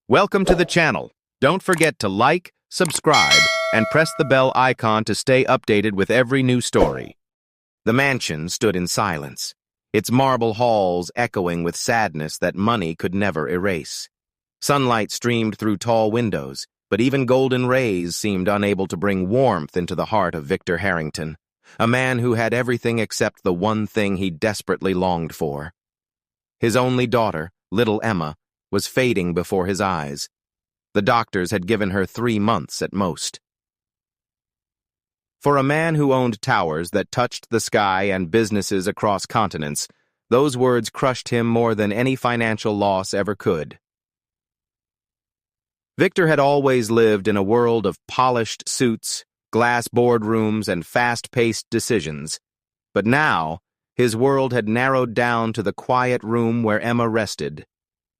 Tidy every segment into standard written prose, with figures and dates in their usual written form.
Welcome to the channel. Don't forget to like, subscribe, and press the bell icon to stay updated with every new story. The mansion stood in silence, its marble halls echoing with sadness that money could never erase. Sunlight streamed through tall windows, but even golden rays seemed unable to bring warmth into the heart of Victor Harrington, a man who had everything except the one thing he desperately longed for. His only daughter, little Emma, was fading before his eyes. The doctors had given her 3 months at most. For a man who owned towers that touched the sky and businesses across continents, those words crushed him more than any financial loss ever could. Victor had always lived in a world of polished suits, glass boardrooms, and fast-paced decisions, but now his world had narrowed down to the quiet room where Emma rested.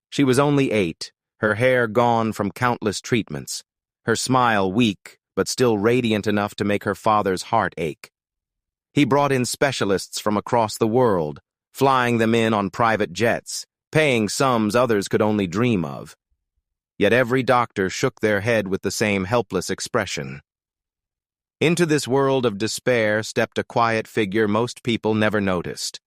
She was only 8, her hair gone from countless treatments, her smile weak but still radiant enough to make her father's heart ache. He brought in specialists from across the world, flying them in on private jets, paying sums others could only dream of. Yet every doctor shook their head with the same helpless expression. Into this world of despair stepped a quiet figure most people never noticed.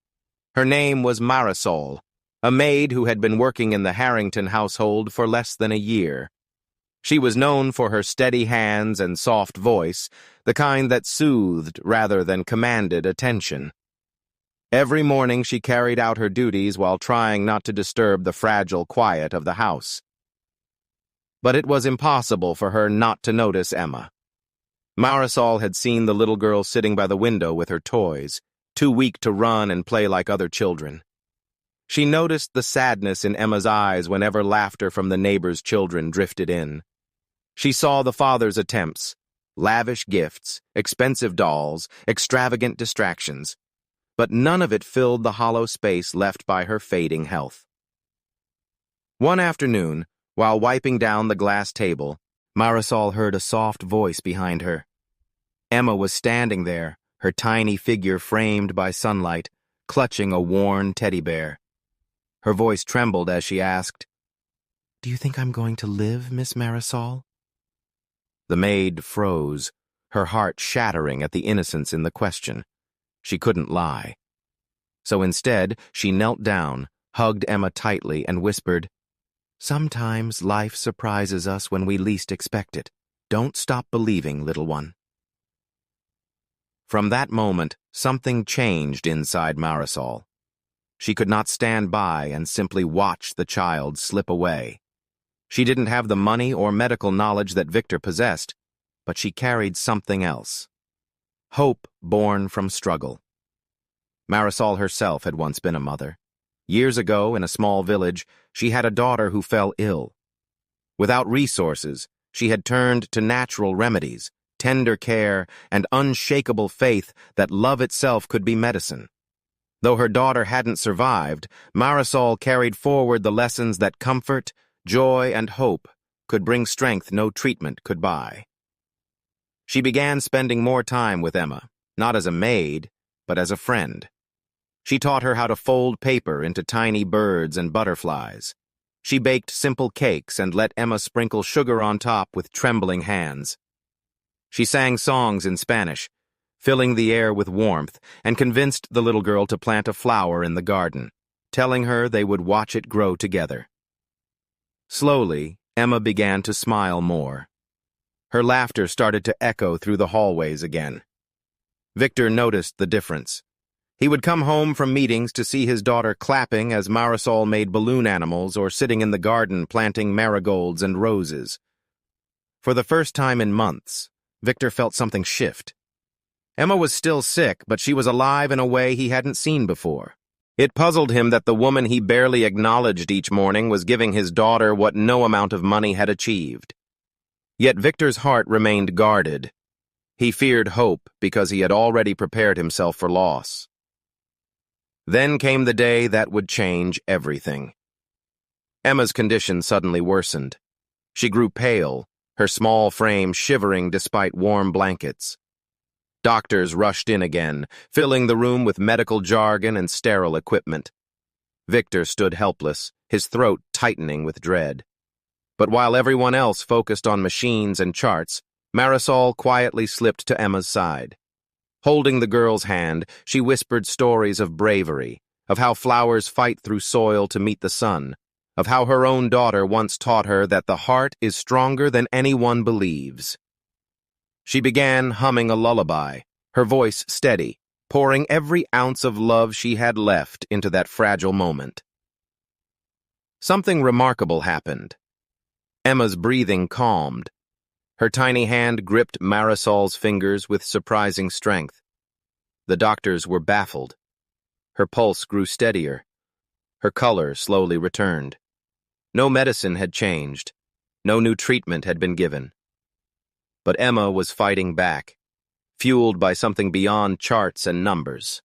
Her name was Marisol, a maid who had been working in the Harrington household for less than a year. She was known for her steady hands and soft voice, the kind that soothed rather than commanded attention. Every morning she carried out her duties while trying not to disturb the fragile quiet of the house. But it was impossible for her not to notice Emma. Marisol had seen the little girl sitting by the window with her toys, too weak to run and play like other children. She noticed the sadness in Emma's eyes whenever laughter from the neighbors' children drifted in. She saw the father's attempts, lavish gifts, expensive dolls, extravagant distractions, but none of it filled the hollow space left by her fading health. One afternoon, while wiping down the glass table, Marisol heard a soft voice behind her. Emma was standing there, her tiny figure framed by sunlight, clutching a worn teddy bear. Her voice trembled as she asked, "Do you think I'm going to live, Miss Marisol?" The maid froze, her heart shattering at the innocence in the question. She couldn't lie. So instead, she knelt down, hugged Emma tightly, and whispered, "Sometimes life surprises us when we least expect it. Don't stop believing, little one." From that moment, something changed inside Marisol. She could not stand by and simply watch the child slip away. She didn't have the money or medical knowledge that Victor possessed, but she carried something else. Hope born from struggle. Marisol herself had once been a mother. Years ago, in a small village, she had a daughter who fell ill. Without resources, she had turned to natural remedies, tender care, and unshakable faith that love itself could be medicine. Though her daughter hadn't survived, Marisol carried forward the lessons that comfort, joy, and hope could bring strength no treatment could buy. She began spending more time with Emma, not as a maid, but as a friend. She taught her how to fold paper into tiny birds and butterflies. She baked simple cakes and let Emma sprinkle sugar on top with trembling hands. She sang songs in Spanish, filling the air with warmth, and convinced the little girl to plant a flower in the garden, telling her they would watch it grow together. Slowly, Emma began to smile more. Her laughter started to echo through the hallways again. Victor noticed the difference. He would come home from meetings to see his daughter clapping as Marisol made balloon animals or sitting in the garden planting marigolds and roses. For the first time in months, Victor felt something shift. Emma was still sick, but she was alive in a way he hadn't seen before. It puzzled him that the woman he barely acknowledged each morning was giving his daughter what no amount of money had achieved. Yet Victor's heart remained guarded. He feared hope because he had already prepared himself for loss. Then came the day that would change everything. Emma's condition suddenly worsened. She grew pale, her small frame shivering despite warm blankets. Doctors rushed in again, filling the room with medical jargon and sterile equipment. Victor stood helpless, his throat tightening with dread. But while everyone else focused on machines and charts, Marisol quietly slipped to Emma's side. Holding the girl's hand, she whispered stories of bravery, of how flowers fight through soil to meet the sun, of how her own daughter once taught her that the heart is stronger than anyone believes. She began humming a lullaby, her voice steady, pouring every ounce of love she had left into that fragile moment. Something remarkable happened. Emma's breathing calmed. Her tiny hand gripped Marisol's fingers with surprising strength. The doctors were baffled. Her pulse grew steadier. Her color slowly returned. No medicine had changed. No new treatment had been given. But Emma was fighting back, fueled by something beyond charts and numbers.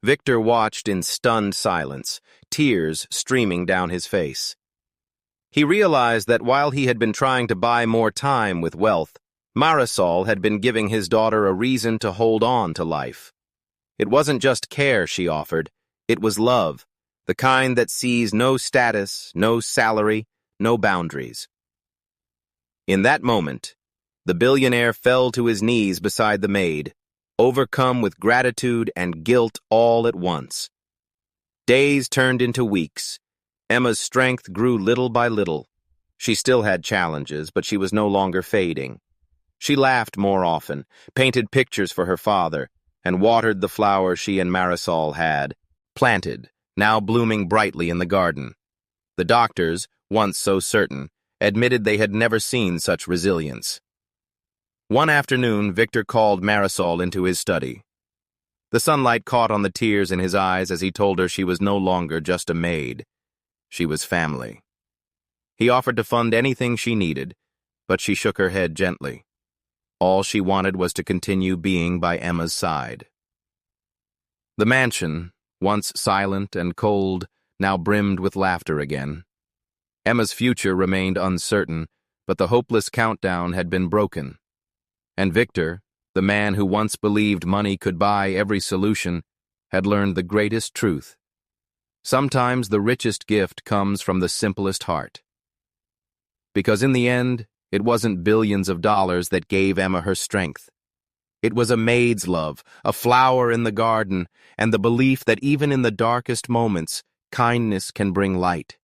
Victor watched in stunned silence, tears streaming down his face. He realized that while he had been trying to buy more time with wealth, Marisol had been giving his daughter a reason to hold on to life. It wasn't just care she offered, it was love, the kind that sees no status, no salary, no boundaries. In that moment, the billionaire fell to his knees beside the maid, overcome with gratitude and guilt all at once. Days turned into weeks. Emma's strength grew little by little. She still had challenges, but she was no longer fading. She laughed more often, painted pictures for her father, and watered the flowers she and Marisol had planted, now blooming brightly in the garden. The doctors, once so certain, admitted they had never seen such resilience. One afternoon, Victor called Marisol into his study. The sunlight caught on the tears in his eyes as he told her she was no longer just a maid. She was family. He offered to fund anything she needed, but she shook her head gently. All she wanted was to continue being by Emma's side. The mansion, once silent and cold, now brimmed with laughter again. Emma's future remained uncertain, but the hopeless countdown had been broken. And Victor, the man who once believed money could buy every solution, had learned the greatest truth. Sometimes the richest gift comes from the simplest heart. Because in the end, it wasn't billions of dollars that gave Emma her strength. It was a maid's love, a flower in the garden, and the belief that even in the darkest moments, kindness can bring light.